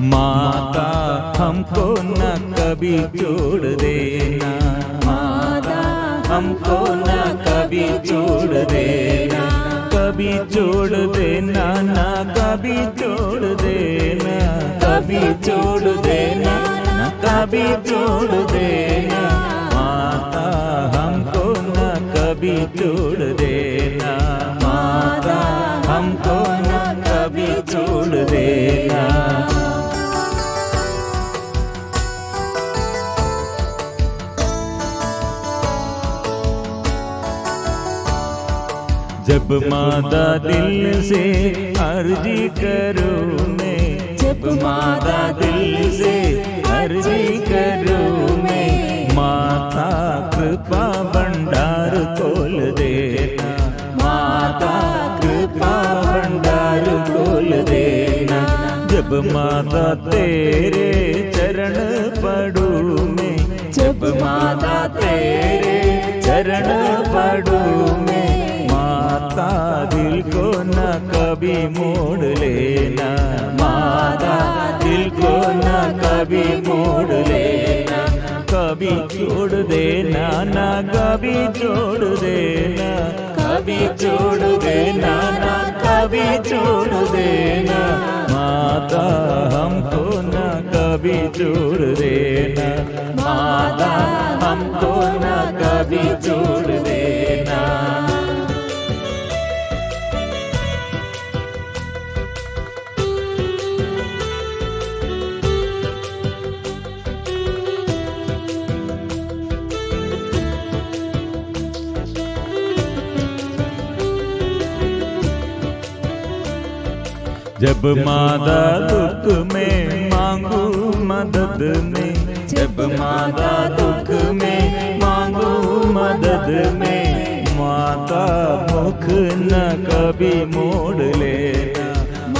माता हमको न कभी छोड़ देना, माता हमको न कभी छोड़ देना, कभी छोड़ देना ना कभी छोड़ देना, कभी छोड़ देना ना कभी छोड़ देना, माता हमको न कभी छोड़ देना, माता हमको न कभी छोड़ देना। जब माता दिल से अर्जी करूँ मैं, जब माता दिल से अर्जी करूँ मैं, माता कृपा भंडार खोल देना, माता कृपा भंडार खोल देना। जब माता तेरे चरण पढ़ूँ मैं, जब माता तेरे चरण पढ़ूँ मैं, माता दिल को न कभी मोड़ लेना, माता दिल को न कभी मोड़ लेना, कभी छोड़ देना ना कभी छोड़ देना, कभी छोड़ देना ना कभी छोड़ देना, माता हमको न कभी छोड़ देना, माता हमको न कभी छोड़ देना। जब माता दुख में मांगू मदद में, जब माता दुख में मांगू मदद में, माता मुख न कभी मोड़ लेना,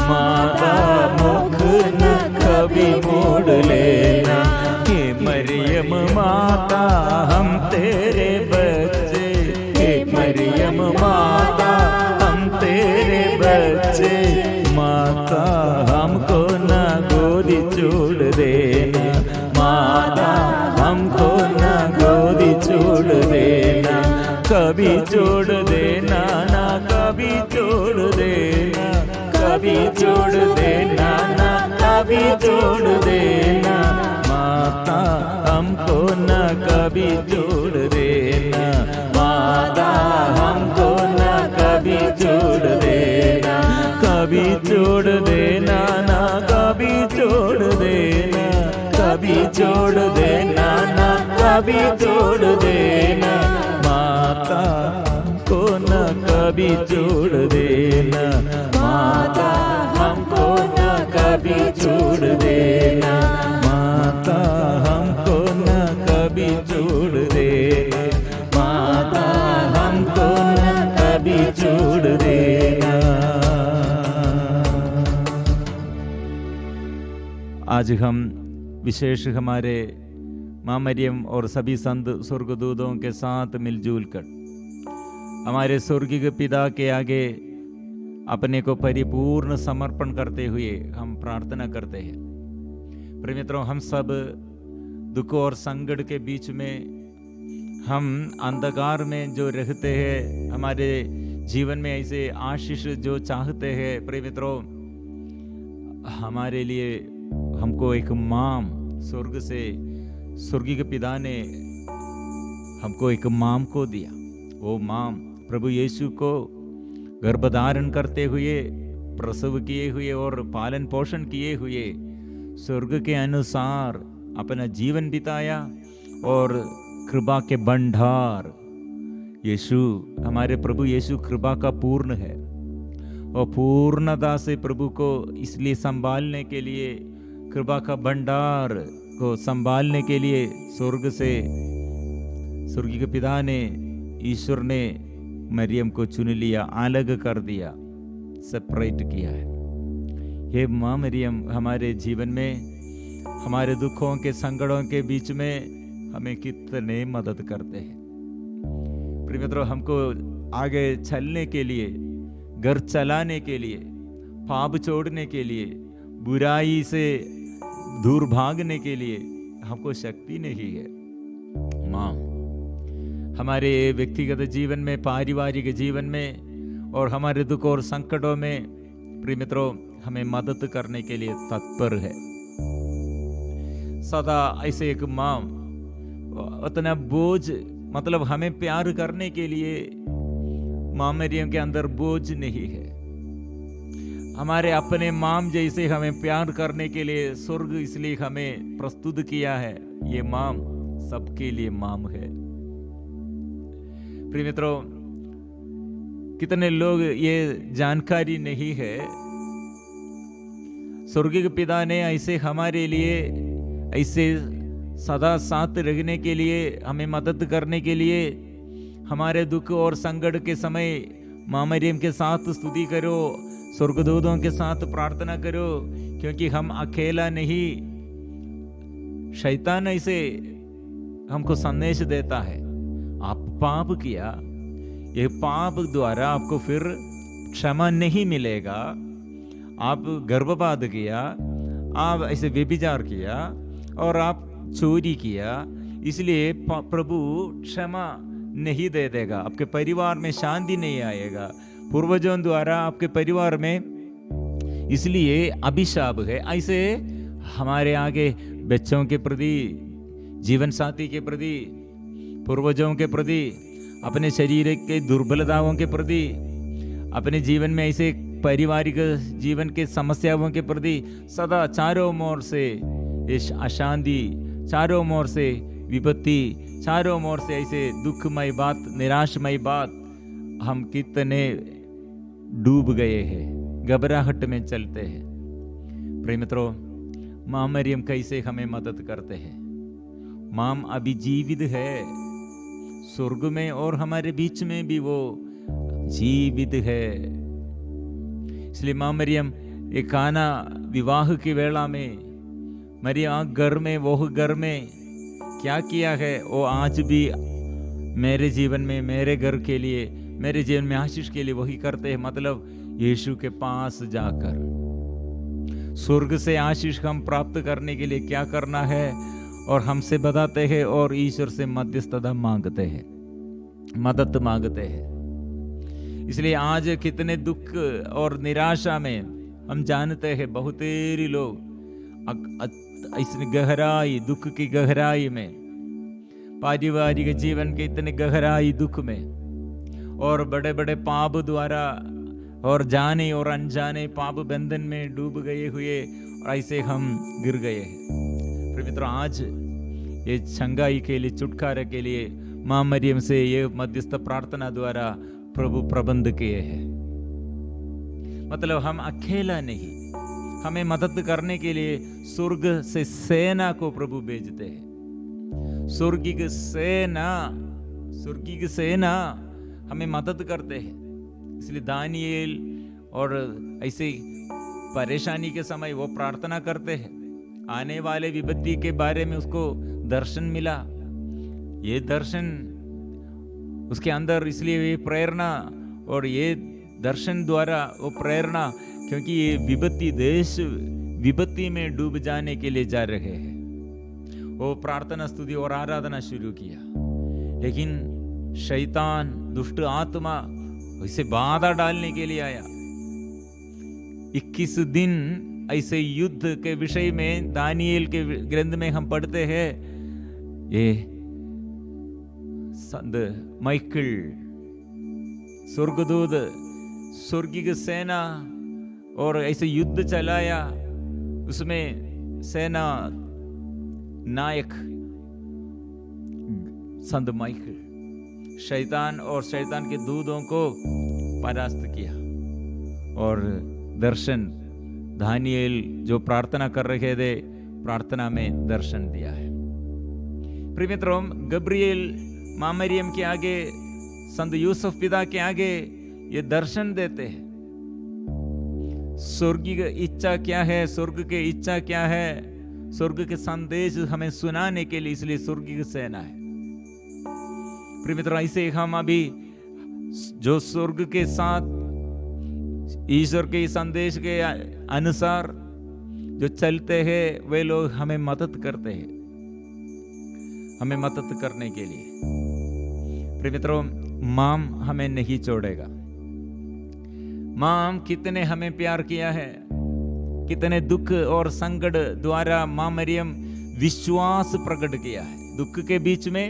माता मुख न कभी मोड़ लेना। हे मरियम माता हम तेरे बच्चे, हे मरियम माता हम तेरे बच्चे, माता हमको न गोदी छोड़ देना, माता हमको न गोदी छोड़ देना, कभी छोड़ देना ना कभी छोड़ देना, कभी छोड़ देना ना कभी छोड़ देना, माता हमको न कभी छोड़ देना, माता हमको न कभी छोड़ देना, कभी छोड़ देना ना कभी छोड़ देना, कभी छोड़ देना ना कभी छोड़ देना, माता हमको न कभी छोड़ देना, माता हमको न कभी छोड़ देना, माता हमको न कभी छोड़ देना, माता हमको न कभी छोड़ देना। आज हम विशेष हमारे माँ मरियम और सभी संत स्वर्गदूतों के साथ मिलजुल कर हमारे स्वर्गीय पिता के आगे अपने को परिपूर्ण समर्पण करते हुए हम प्रार्थना करते हैं। प्रिय मित्रों, हम सब दुख और संकट के बीच में, हम अंधकार में जो रहते हैं, हमारे जीवन में ऐसे आशीष जो चाहते हैं, प्रिय मित्रों, हमारे लिए हमको एक माम स्वर्ग से स्वर्गीय पिता ने हमको एक माम को दिया। वो माम प्रभु यीशु को गर्भधारण करते हुए, प्रसव किए हुए और पालन पोषण किए हुए स्वर्ग के अनुसार अपना जीवन बिताया और कृपा के भंडार यीशु, हमारे प्रभु यीशु कृपा का पूर्ण है और पूर्णता से प्रभु को इसलिए संभालने के लिए, कृपा का भंडार को संभालने के लिए स्वर्ग से स्वर्गीय पिता ने, ईश्वर ने मरियम को चुन लिया, अलग कर दिया, सेपरेट किया है। ये माँ मरियम हमारे जीवन में, हमारे दुखों के संकटों के बीच में हमें कितने मदद करते हैं। प्रिय मित्रों, हमको आगे चलने के लिए, घर चलाने के लिए, पाप छोड़ने के लिए, बुराई से दूर भागने के लिए हमको शक्ति नहीं है। माँ हमारे व्यक्तिगत जीवन में, पारिवारिक जीवन में और हमारे दुख और संकटों में प्रिय मित्रों हमें मदद करने के लिए तत्पर है। सदा ऐसे एक माँ उतना बोझ, मतलब हमें प्यार करने के लिए माँ मरियम के अंदर बोझ नहीं है। हमारे अपने माम जैसे हमें प्यार करने के लिए स्वर्ग इसलिए हमें प्रस्तुत किया है। ये माम सबके लिए माम है। प्रिय मित्रों, कितने लोग ये जानकारी नहीं है, स्वर्गीय पिता ने ऐसे हमारे लिए, ऐसे सदा साथ रहने के लिए, हमें मदद करने के लिए, हमारे दुख और संकट के समय माँ मरियम के साथ स्तुति करो, स्वर्गदूतों के साथ प्रार्थना करो, क्योंकि हम अकेला नहीं। शैतान ऐसे हमको संदेश देता है, आप पाप किया, ये पाप द्वारा आपको फिर क्षमा नहीं मिलेगा। आप गर्भपात किया, आप ऐसे व्यभिचार किया और आप चोरी किया, इसलिए प्रभु क्षमा नहीं दे देगा, आपके परिवार में शांति नहीं आएगा, पूर्वजों द्वारा आपके परिवार में इसलिए अभिशाप है। ऐसे हमारे आगे बच्चों के प्रति, जीवन साथी के प्रति, पूर्वजों के प्रति, अपने शरीर के दुर्बलताओं के प्रति, अपने जीवन में ऐसे पारिवारिक जीवन के समस्याओं के प्रति सदा चारों ओर से अशांति, चारों ओर से विपत्ति, चारों ओर से ऐसे दुखमय बात, निराशमय बात, हम कितने डूब गए हैं, घबराहट में चलते हैं। प्रिय मित्रों, माँ मरियम कैसे हमें मदद करते हैं। माँ अभी जीवित है स्वर्ग में और हमारे बीच में भी वो जीवित है। इसलिए माँ मरियम एक काना विवाह की वेला में, मरियम घर में, वो घर में क्या किया है वो आज भी मेरे जीवन में, मेरे घर के लिए, मेरे जीवन में आशीष के लिए वही करते हैं। मतलब यीशु के पास जाकर स्वर्ग से आशीष हम प्राप्त करने के लिए क्या करना है और हमसे बताते हैं और ईश्वर से मध्यस्थता मांगते हैं, मदद मांगते हैं। इसलिए आज कितने दुख और निराशा में हम जानते हैं बहुतेरी लोग इस गहराई, दुख की गहराई में, पारिवारिक जीवन के इतने गहराई दुख में और बड़े बड़े पाप द्वारा और जाने और अनजाने पाप बंधन में डूब गए हुए और ऐसे हम गिर गए हैं। फिर मित्रों, आज ये चंगाई के लिए, छुटकारे के लिए माँ मरियम से ये मध्यस्थ प्रार्थना द्वारा प्रभु प्रबंध किए हैं। मतलब हम अकेला नहीं, हमें मदद करने के लिए स्वर्ग से सेना को प्रभु भेजते हैं। स्वर्गीय सेना हमें मदद करते हैं। इसलिए दानिएल और ऐसे परेशानी के समय वो प्रार्थना करते हैं, आने वाले विपत्ति के बारे में उसको दर्शन मिला, ये दर्शन उसके अंदर, इसलिए ये प्रेरणा और ये दर्शन द्वारा वो प्रेरणा, क्योंकि ये विपत्ति, देश विपत्ति में डूब जाने के लिए जा रहे हैं। वो प्रार्थना, स्तुति और आराधना शुरू किया, लेकिन शैतान, दुष्ट आत्मा इसे बाधा डालने के लिए आया। 21 दिन ऐसे युद्ध के विषय में दानिएल के ग्रंथ में हम पढ़ते हैं। ये संत माइकल, स्वर्गदूत, स्वर्गीय सेना और ऐसे युद्ध चलाया। उसमें सेना नायक संत माइकल शैतान और शैतान के दूतों को परास्त किया और दर्शन, दानिएल जो प्रार्थना कर रहे थे, प्रार्थना में दर्शन दिया है। प्रिय मित्रों, गब्रिएल माँ मरियम के आगे, संत यूसुफ पिता के आगे ये दर्शन देते हैं। स्वर्ग की इच्छा क्या है, स्वर्ग की इच्छा क्या है, स्वर्ग के संदेश हमें सुनाने के लिए, इसलिए स्वर्गीय सेना है। प्रिय मित्रों, ऐसे हम अभी जो स्वर्ग के साथ ईश्वर के संदेश के अनुसार जो चलते हैं वे लोग हमें मदद करते हैं, हमें मदद करने के लिए। प्रिय मित्रों, माम हमें नहीं छोड़ेगा। माम कितने हमें प्यार किया है, कितने दुख और संकट द्वारा मां मरियम विश्वास प्रकट किया है। दुख के बीच में,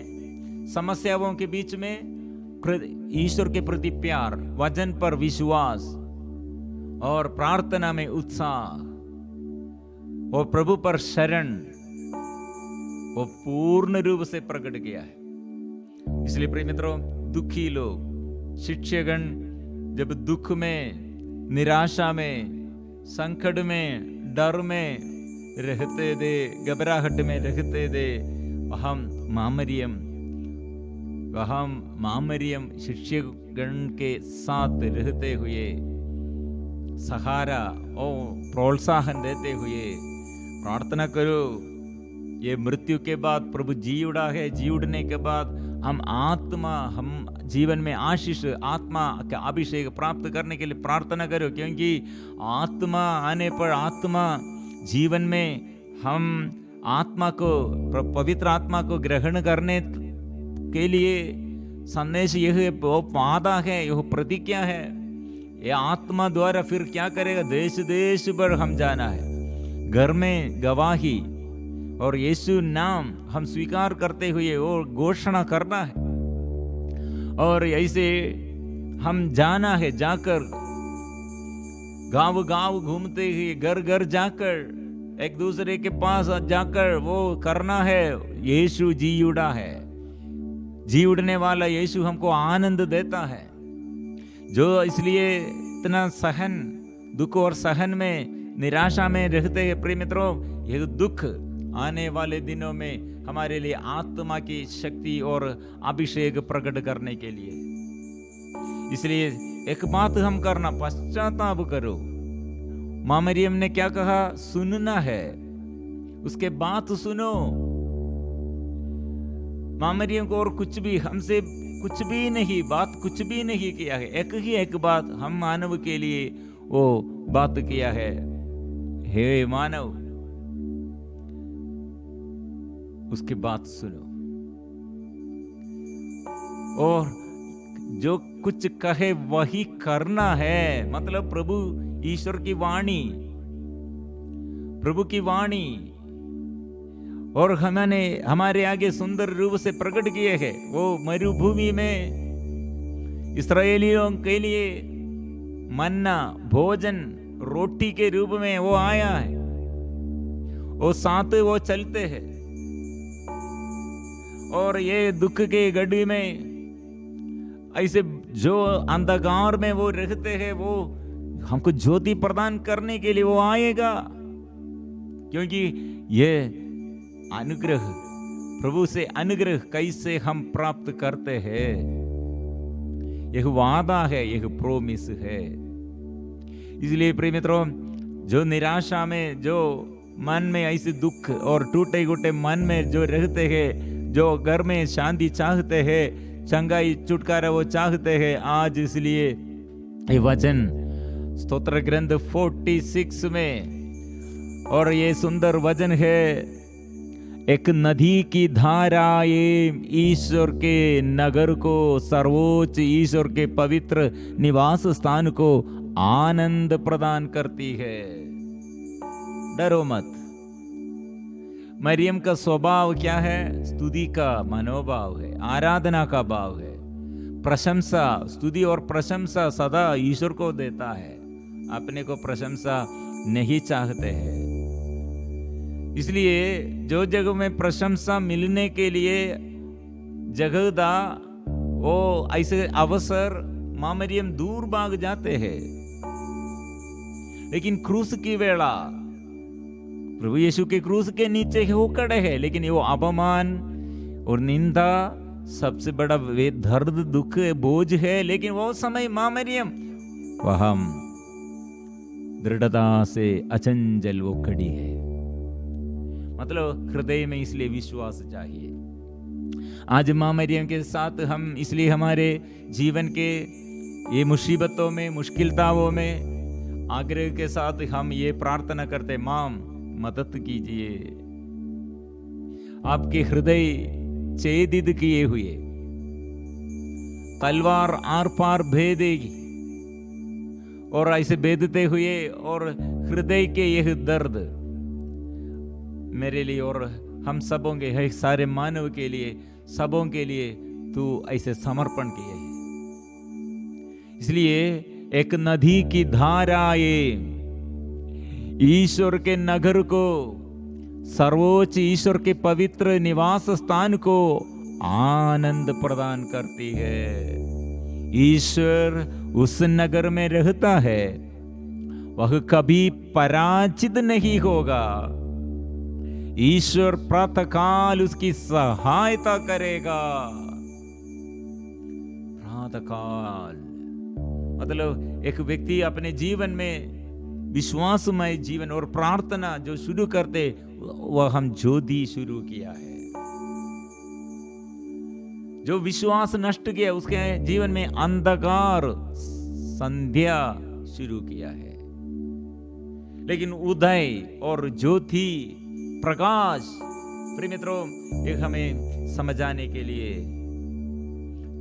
समस्याओं के बीच में ईश्वर के प्रति प्यार, वचन पर विश्वास और प्रार्थना में उत्साह और प्रभु पर शरण वो पूर्ण रूप से प्रकट किया है। इसलिए प्रिय मित्रों, दुखी लोग, शिक्षकगण जब दुख में, निराशा में, संकट में, डर में रहते थे, घबराहट में रहते थे, हम मां मरियम शिक्षकगण के साथ रहते हुए सहारा और प्रोत्साहन देते हुए प्रार्थना करो, ये मृत्यु के बाद प्रभु जी उड़ा है, जी उड़ने के बाद हम जीवन में आशीष, आत्मा का अभिषेक प्राप्त करने के लिए प्रार्थना करो, क्योंकि आत्मा आने पर, आत्मा जीवन में हम आत्मा को, पवित्र आत्मा को ग्रहण करने के लिए संदेश यह वादा है, यह प्रतिज्ञा है। यह आत्मा द्वारा फिर क्या करेगा? देश देश पर हम जाना है, घर में गवाही और यीशु नाम हम स्वीकार करते हुए और घोषणा करना है, और ऐसे हम जाना है, जाकर गांव गांव घूमते हुए, घर घर जाकर, एक दूसरे के पास जाकर वो करना है, यीशु जी उड़ा है। जी उड़ने वाला यीशु हमको आनंद देता है, जो इसलिए इतना सहन, दुख और सहन में, निराशा में रहते हैं। प्रिय मित्रों, यह दुख आने वाले दिनों में हमारे लिए आत्मा की शक्ति और अभिषेक प्रकट करने के लिए। इसलिए एक बात हम करना, पश्चाताप करो। मां मरियम ने क्या कहा? सुनना है, उसके बात सुनो। मां मरियम को और कुछ भी, हमसे कुछ भी नहीं किया है। एक ही एक बात हम मानव के लिए वो बात किया है, हे मानव, उसकी बात सुनो और जो कुछ कहे वही करना है। मतलब प्रभु ईश्वर की वाणी, प्रभु की वाणी और हमारे आगे सुंदर रूप से प्रकट किए हैं। वो मरुभूमि में इस्राएलियों के लिए मन्ना भोजन, रोटी के रूप में वो आया है, वो साथ वो चलते हैं, और ये दुख के गड्ढे में ऐसे जो अंधकार में वो रहते हैं, वो हमको ज्योति प्रदान करने के लिए वो आएगा। क्योंकि ये अनुग्रह, प्रभु से अनुग्रह कैसे हम प्राप्त करते हैं, यह वादा है, यह प्रोमिस है। इसलिए प्रिय मित्रों, जो निराशा में, जो मन में ऐसे दुख और टूटे फूटे मन में जो रहते हैं, जो घर में शांति चाहते हैं, चंगाई छुटकारा वो चाहते हैं, आज इसलिए ये वचन स्तोत्र ग्रंथ 46 में, और ये सुंदर वचन है, एक नदी की धाराएं ईश्वर के नगर को, सर्वोच्च ईश्वर के पवित्र निवास स्थान को आनंद प्रदान करती है। डरो मत। मरियम का स्वभाव क्या है? स्तुति का मनोभाव है, आराधना का भाव है, प्रशंसा, स्तुति और प्रशंसा सदा ईश्वर को देता है, अपने को प्रशंसा नहीं चाहते हैं। इसलिए जो जगह में प्रशंसा मिलने के लिए जगह दा, वो ऐसे अवसर मां मरियम दूर भाग जाते हैं। लेकिन क्रूस की वेला, प्रभु यीशु के क्रूस के नीचे वो खड़े हैं, लेकिन वो अपमान और निंदा सबसे बड़ा वे दर्द, दुख, बोझ है। लेकिन वो समय मां मरियम वहां दृढ़ता से अचंचल वो खड़ी है। मतलब हृदय में इसलिए विश्वास चाहिए। आज मां मरियम के साथ हम इसलिए हमारे जीवन के ये मुसीबतों में, मुश्किलताओं में आग्रह के साथ हम ये प्रार्थना करते, मां मदद कीजिए। आपके हृदय छेदित किए हुए तलवार आर पार भेदेगी, और ऐसे भेदते हुए और हृदय के यह दर्द मेरे लिए और हम सबों के है, सारे मानव के लिए, सबों के लिए तू ऐसे समर्पण किए है। इसलिए एक नदी की धाराएं ईश्वर के नगर को, सर्वोच्च ईश्वर के पवित्र निवास स्थान को आनंद प्रदान करती है। ईश्वर उस नगर में रहता है, वह कभी पराजित नहीं होगा। ईश्वर प्रातःकाल उसकी सहायता करेगा। प्रातःकाल मतलब एक व्यक्ति अपने जीवन में विश्वासमय जीवन और प्रार्थना जो शुरू करते, वह हम ज्योति शुरू किया है। जो विश्वास नष्ट किया, उसके जीवन में अंधकार संध्या शुरू किया है। लेकिन उदय और ज्योति प्रकाश, प्रिय मित्रों, एक हमें समझाने के लिए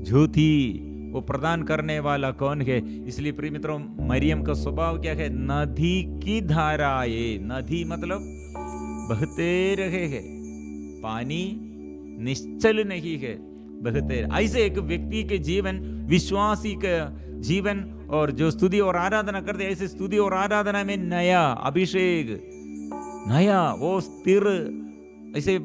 ज्योति वो प्रदान करने वाला कौन है। इसलिए प्रिय मित्रों, मरियम का स्वभाव क्या है? नदी की धाराएं, नदी मतलब बहते रहे है, पानी निश्चल नहीं है, बहते। ऐसे एक व्यक्ति के जीवन, विश्वासी का जीवन, और जो स्तुति और आराधना करते, ऐसे स्तुति और आराधना में नया अभिषेक, नया वो स्थिर, ऐसे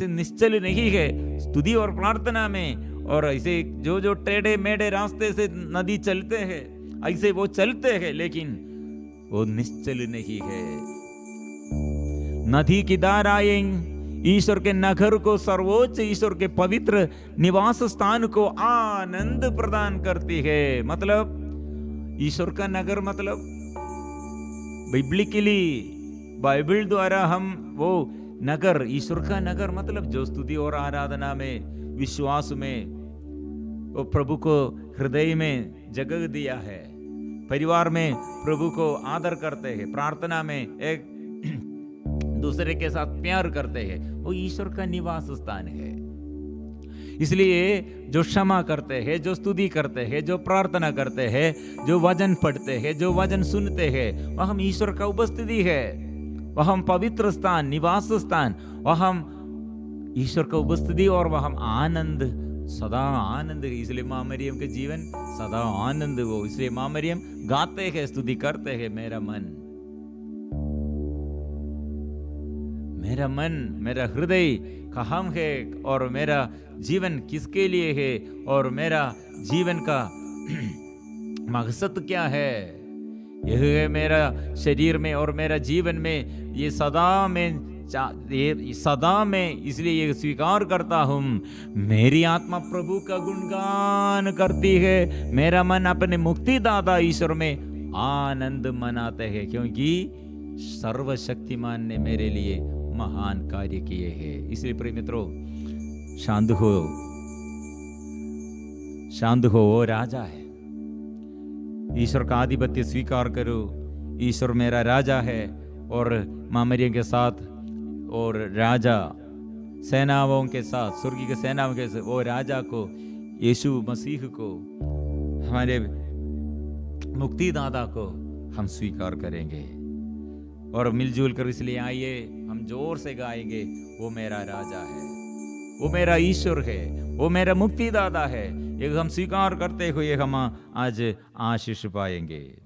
निश्चल नहीं है स्तुति और प्रार्थना में। और ऐसे जो टेढ़े मेढ़े रास्ते से नदी चलते हैं, ऐसे वो चलते हैं, लेकिन वो निश्चल नहीं है। नदी की धाराएं ईश्वर के नगर को, सर्वोच्च ईश्वर के पवित्र निवास स्थान को आनंद प्रदान करती है। मतलब ईश्वर का नगर, मतलब बिब्लिकली बाइबल द्वारा हम वो नगर, ईश्वर का नगर मतलब जो स्तुति और आराधना में, विश्वास में, वो प्रभु को हृदय में जगह दिया है, परिवार में प्रभु को आदर करते हैं, प्रार्थना में एक दूसरे के साथ प्यार करते हैं, वो ईश्वर का निवास स्थान है। इसलिए जो क्षमा करते हैं, जो स्तुति करते हैं, जो प्रार्थना करते हैं, जो वचन पढ़ते हैं, जो वचन सुनते हैं, वह हम ईश्वर का उपस्थिति है, वह हम पवित्र स्थान, निवास स्थान, वह हम ईश्वर का उपस्थिति, और वह हम आनंद, सदा आनंद। इसलिए माँ मरियम के जीवन सदा आनंद हो। इसलिए माँ मरियम गाते हैं, स्तुति करते हैं, मेरा मन, मेरा हृदय कहाँ है, और मेरा जीवन किसके लिए है, और मेरा जीवन का मकसद क्या है। यह है मेरा शरीर में और मेरा जीवन में, ये सदा में इसलिए ये स्वीकार करता हूँ। मेरी आत्मा प्रभु का गुणगान करती है, मेरा मन अपने मुक्तिदाता ईश्वर में आनंद मनाते हैं, क्योंकि सर्वशक्तिमान ने मेरे लिए महान कार्य किए हैं। इसलिए प्रिय मित्रों, शांत हो, वो राजा है। ईश्वर का आधिपत्य स्वीकार करो। ईश्वर मेरा राजा है, और माँ मरियम के साथ और राजा सेनाओं के साथ, स्वर्गीय के सेनाओं के साथ, वो राजा को, यीशु मसीह को, हमारे मुक्तिदाता को हम स्वीकार करेंगे। और मिलजुल कर इसलिए आइए हम जोर से गाएंगे, वो मेरा राजा है, वो मेरा ईश्वर है, वो मेरा मुक्तिदाता है। ये हम स्वीकार करते हुए हम आज आशीष पाएंगे।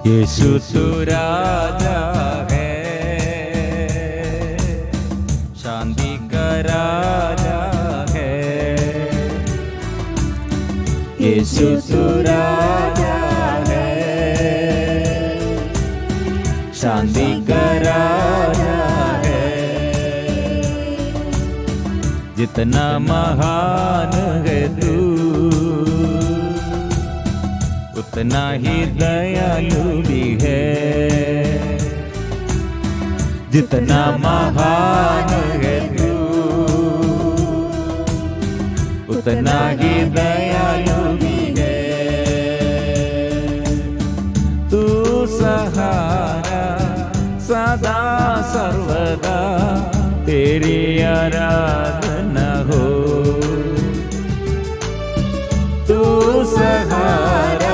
यीशु तू राजा है, शांति का राजा है। यीशु तू राजा है, शांति का राजा है। जितना महान है तू, उतना ही दयालु भी है। जितना महान है तू, उतना ही दयालु भी है। तू सहारा सदा सर्वदा, तेरी आराधना हो। तू सहारा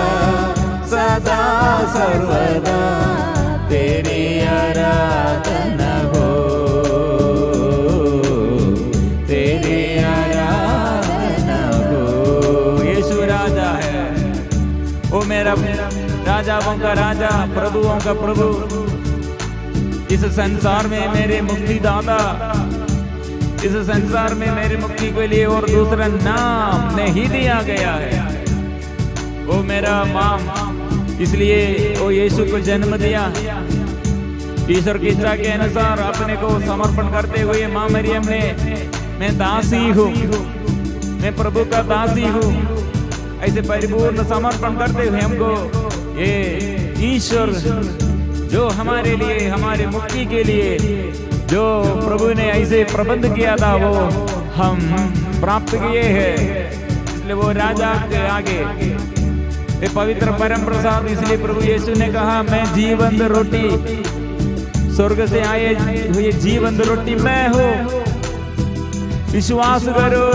सदा सर्वदा, तेरी आराधना हो, तेरी आराधना हो। यीशु राजा है, ओ मेरा राजाओं का राजा, प्रभुओं का प्रभु। इस संसार में मेरे मुक्तिदाता, इस संसार में मेरी मुक्ति के लिए और दूसरा नाम नहीं दिया गया है। ओ मेरा माम, इसलिए ओ यीशु को जन्म दिया। ईश्वर की इच्छा के अनुसार अपने को समर्पण करते हुए मां मरियम ने, मैं दासी हूँ, मैं प्रभु का दासी हूँ, ऐसे परिपूर्ण समर्पण करते हुए हमको ये ईश्वर जो हमारे लिए, हमारे मुक्ति के लिए जो प्रभु ने ऐसे प्रबंध किया था, वो हम प्राप्त किए हैं। इसलिए वो राजा के आगे ये पवित्र परम प्रसाद। इसलिए प्रभु यीशु ने कहा, मैं जीवंत रोटी, स्वर्ग से आए हुए जीवंत रोटी मैं हूँ, विश्वास करो।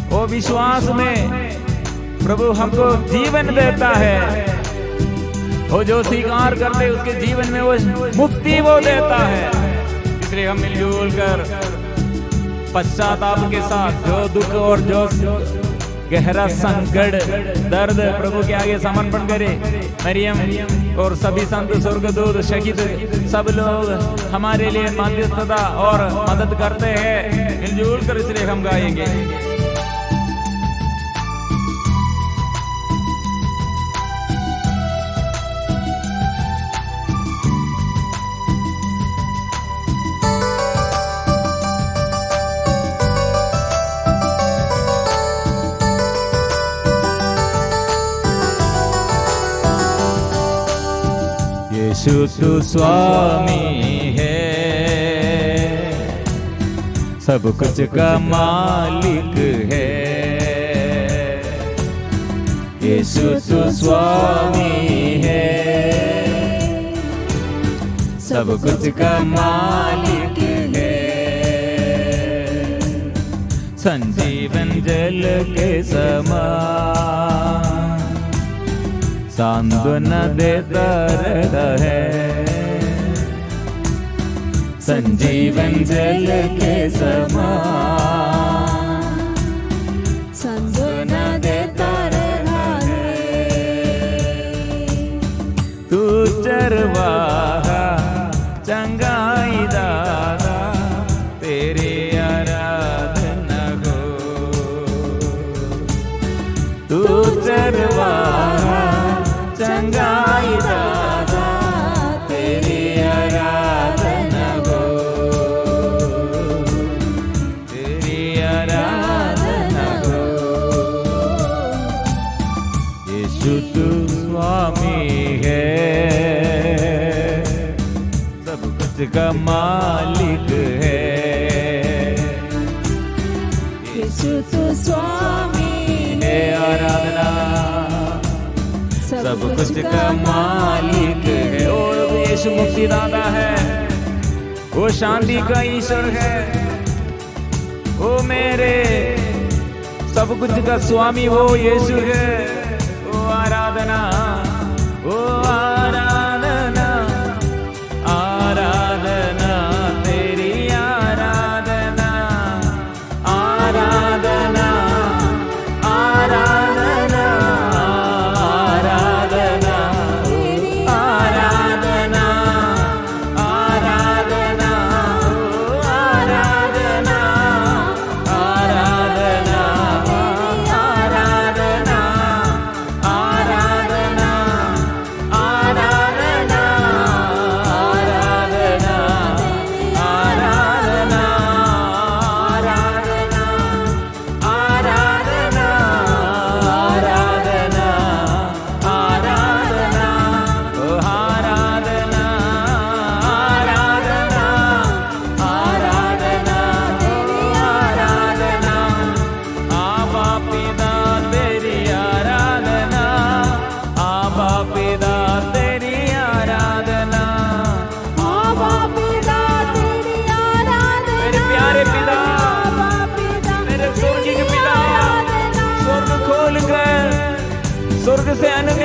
वो विश्वास में प्रभु हमको जीवन देता है। वो जो स्वीकार करते उसके जीवन में वो मुक्ति वो देता है। इसलिए हम मिलजुल कर पश्चाताप के साथ जो दुख और जो गहरा संकट दर्द प्रभु के आगे समर्पण करें। मरियम और सभी संत, स्वर्गदूत, शहीद सब लोग हमारे लिए मध्यस्थता और मदद करते हैं। मिलजुल कर इसलिए हम गाएंगे। यीशु तू स्वामी है, सब कुछ का मालिक है। यीशु तू स्वामी है, सब कुछ का मालिक है। संजीवन जल के समान सांत्वना देता रहता है। संजीवन जल के समान सांत्वना देता रहता है। तू चरवाहा चंगाई दाता, तेरी आराधना हो। तू चरवाहा चंगाई दाता, तेरी आराधना हो, तेरी आराधना हो। यीशु तू स्वामी है, सब कुछ का मालिक है। यीशु तू स्वामी है, आराधना सब कुछ का मालिक है। और यीशु मुक्तिदाता है, वो शांति का ईश्वर है। वो मेरे सब कुछ का स्वामी वो यीशु है। वो आराधना, वो आराधना, आराधना तेरी आराधना, आराधना, आराधना, आराधना।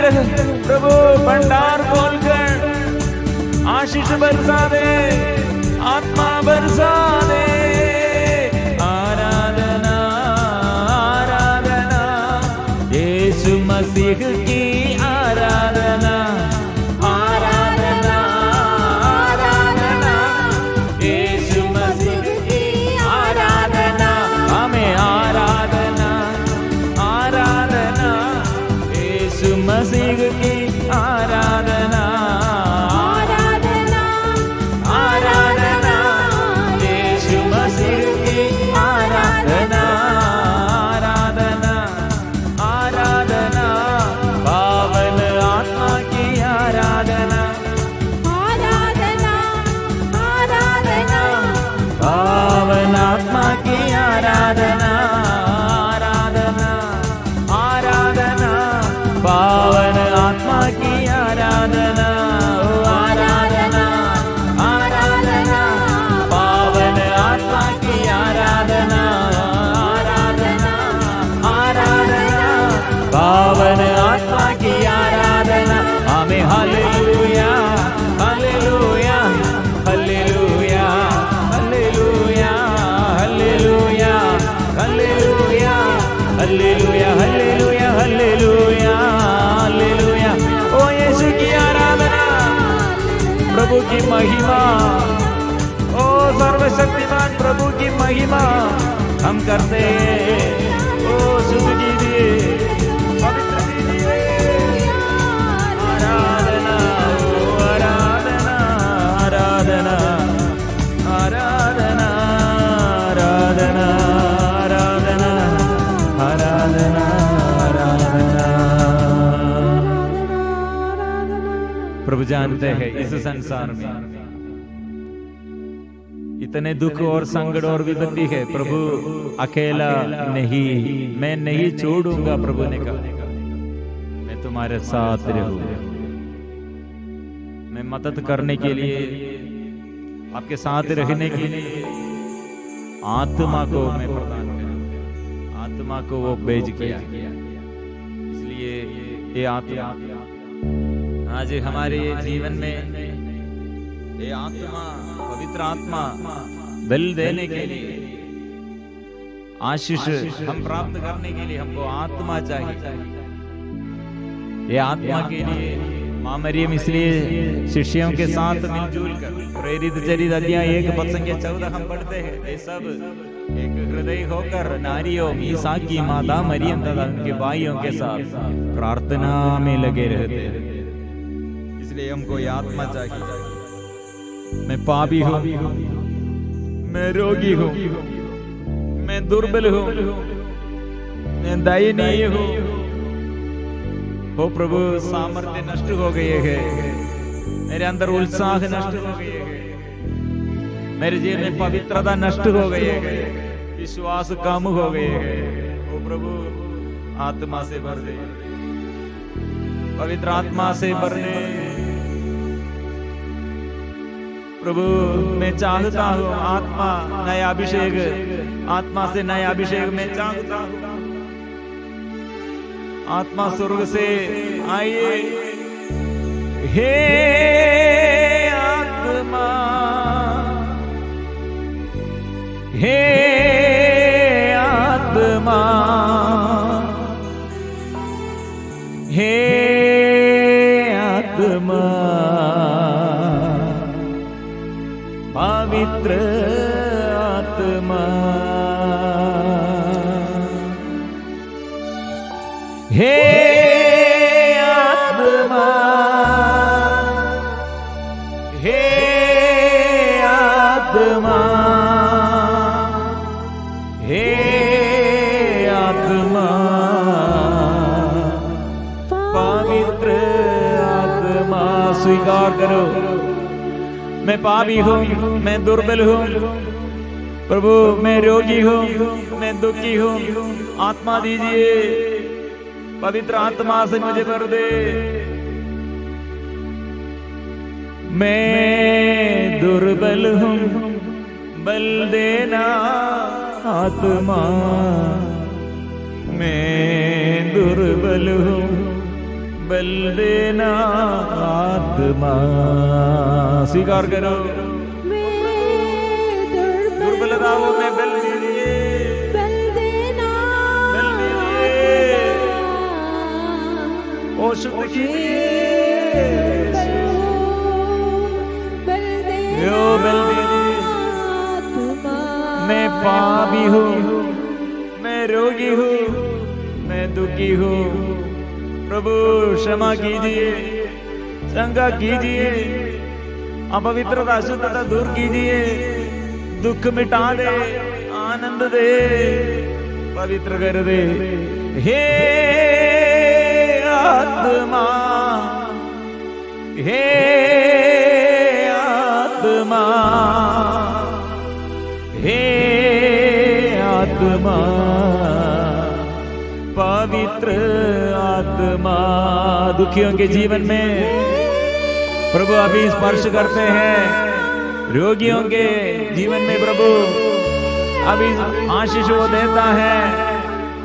प्रभु भंडार खोलकर आशीष बरसा दे, आत्मा बरसा दे। आराधना आराधना यीशु मसीह की आराधना, आराधना आराधना यीशु मसीह की आराधना। हमें आराधना आराधना यीशु मसीह की आराधना, आराधना आराधना यीशु मसीह की आराधना, आराधना आराधना पावन आत्मा की आराधना, आराधना आराधना पावन आत्मा की आराधना, आराधना आराधना पावन आत्मा की आराधना, आराधना आराधना पावन आत्मा की आराधना, आराधना आराधना पावन आत्मा की आराधना। हमें hallelujah hallelujah hallelujah hallelujah hallelujah hallelujah hallelujah hallelujah hallelujah hallelujah. ओ यीशु की आराधना, प्रभु की महिमा, ओ सर्वशक्तिमान प्रभु की महिमा हम करते हैं। ओ शुद्ध कीजिए, पवित्र कीजिए। आराधना ओ आराधना आराधना आराधना आराधना आराधना आराधना आराधना। प्रभु जानते हैं इस संसार में इतने दुख और संकट और विपत्ति है, प्रभु अकेला नहीं, मैं नहीं छोड़ूंगा। प्रभु ने कहा मैं तुम्हारे साथ रहूंगा, मैं मदद करने के लिए, आपके साथ रहने के लिए आत्मा को मैं प्रदान करूंगा। आत्मा को वो भेज किया, इसलिए ये आत्मा आज हमारे जीवन में ये आत्मा, पवित्र आत्मा बल देने के लिए, आशीष हम प्राप्त करने के लिए हमको आत्मा चाहिए। ये आत्मा के लिए मां मरियम इसलिए शिष्यों के साथ मिलजुल कर प्रेरित चरित अध्याय 1:14 हम पढ़ते हैं। ये सब एक हृदय होकर नारियों ईसा की माता मरियम तथा उनके भाइयों के साथ प्रार्थना में लगे रहते हैं। इसलिए हमको ये आत्मा चाहिए। मैं पापी हूं, मैं रोगी हूं, मैं दुर्बल हूं, मैं दयनीय हूं। ओ प्रभु सामर्थ्य नष्ट हो गए है, मेरे अंदर उत्साह नष्ट हो गए है, मेरे जीवन में पवित्रता नष्ट हो गई है, विश्वास कम हो गए है। ओ प्रभु आत्मा से भर दे, पवित्र आत्मा से भर दे। प्रभु मैं चाहता हूँ आत्मा नया अभिषेक, आत्मा से नया अभिषेक मैं चाहता हूँ। आत्मा स्वर्ग से आइए, हे आत्मा, हे आत्मा, हे आत्मा, पवित्र आत्मा, हे आत्मा, हे आत्मा, हे आत्मा, पवित्र आत्मा। स्वीकार करो मैं पापी हूँ, मैं दुर्बल हूँ प्रभु, मैं रोगी हूँ, मैं दुखी हूँ। आत्मा दीजिए, पवित्र आत्मा से मुझे भर दे। मैं दुर्बल हूँ, बल देना आत्मा। मैं दुर्बल हूँ, बल देना आत्मा। स्वीकार करो, दुर्बलताओं में बल दीजिए, बल दीजिए, ओ शुद्ध कीजिए, बल दीजिए। मैं पापी हूँ, मैं रोगी हूँ, मैं दुखी हूँ। प्रभु क्षमा कीजिए, शंका कीजिए, अपवित्रता अशुद्धता दूर कीजिए, दुख मिटा दे, आनंद दे, पवित्र कर दे। हे आत्मा, हे आत्मा, हे आत्मा, पवित्र आत्मा। दुखियों के जीवन में प्रभु अभी स्पर्श करते हैं, रोगियों के जीवन में प्रभु अभी आशीष वो देता है,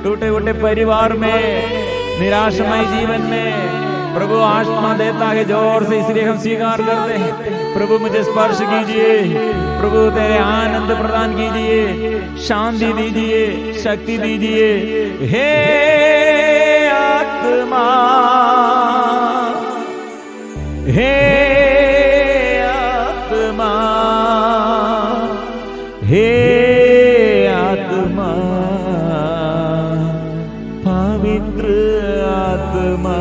टूटे फूटे परिवार में, निराशमय जीवन में प्रभु आत्मा देता है जोर से, इसलिए हम स्वीकार करते हैं। प्रभु मुझे स्पर्श कीजिए, प्रभु तेरे आनंद प्रदान कीजिए, शांति दीजिए, शक्ति दीजिए। हे आत्मा, हे आत्मा, हे आत्मा, पवित्र आत्मा।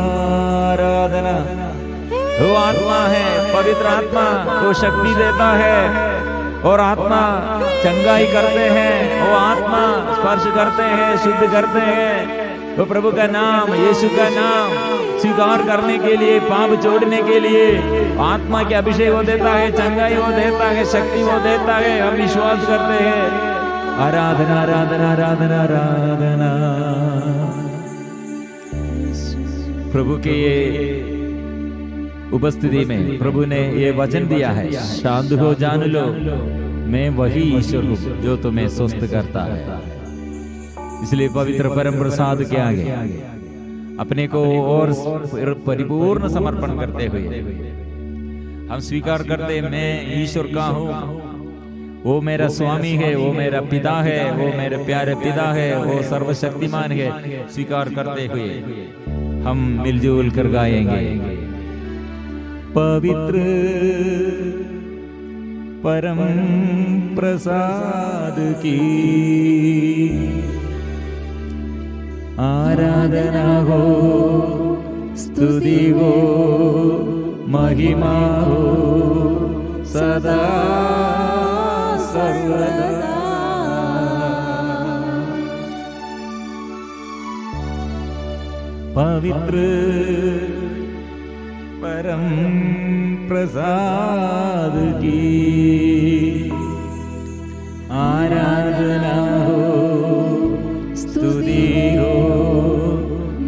आराधना। वो आत्मा है, पवित्र आत्मा वो शक्ति देता है, और आत्मा चंगाई करते हैं, वो आत्मा स्पर्श करते हैं, शुद्ध करते हैं। वो प्रभु का नाम, यीशु का नाम स्वीकार करने के लिए, पाप छोड़ने के लिए आत्मा के अभिषेक वो देता है, चंगाई वो देता है, शक्ति वो देता है। हम विश्वास करते हैं। आराधना, आराधना, आराधना, आराधना। प्रभु के ये उपस्थिति में प्रभु ने ये वचन दिया है, शांत हो, जान लो मैं वही ईश्वर हूँ जो तुम्हें स्वस्थ करता है। इसलिए पवित्र परम प्रसाद के आगे अपने को और परिपूर्ण समर्पण करते हुए हम स्वीकार करते, मैं ईश्वर का हूँ, वो मेरा स्वामी है, वो मेरा पिता है, वो मेरे प्यारे पिता है, वो सर्वशक्तिमान है। स्वीकार करते हुए हम मिलजुल कर गाएंगे। पवित्र परम प्रसाद की आराधना हो, स्तुति हो, महिमा हो सदा सर्वदा। पवित्र परम प्रसाद की आराधना हो, स्तुति हो,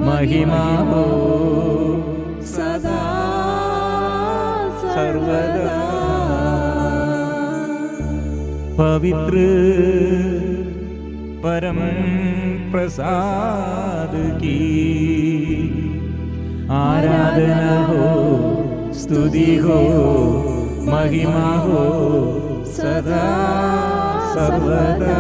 महिमा हो सदा सर्वदा। पवित्र परम प्रसाद की आराधना हो, स्तुति हो, महिमा हो सदा सर्वदा।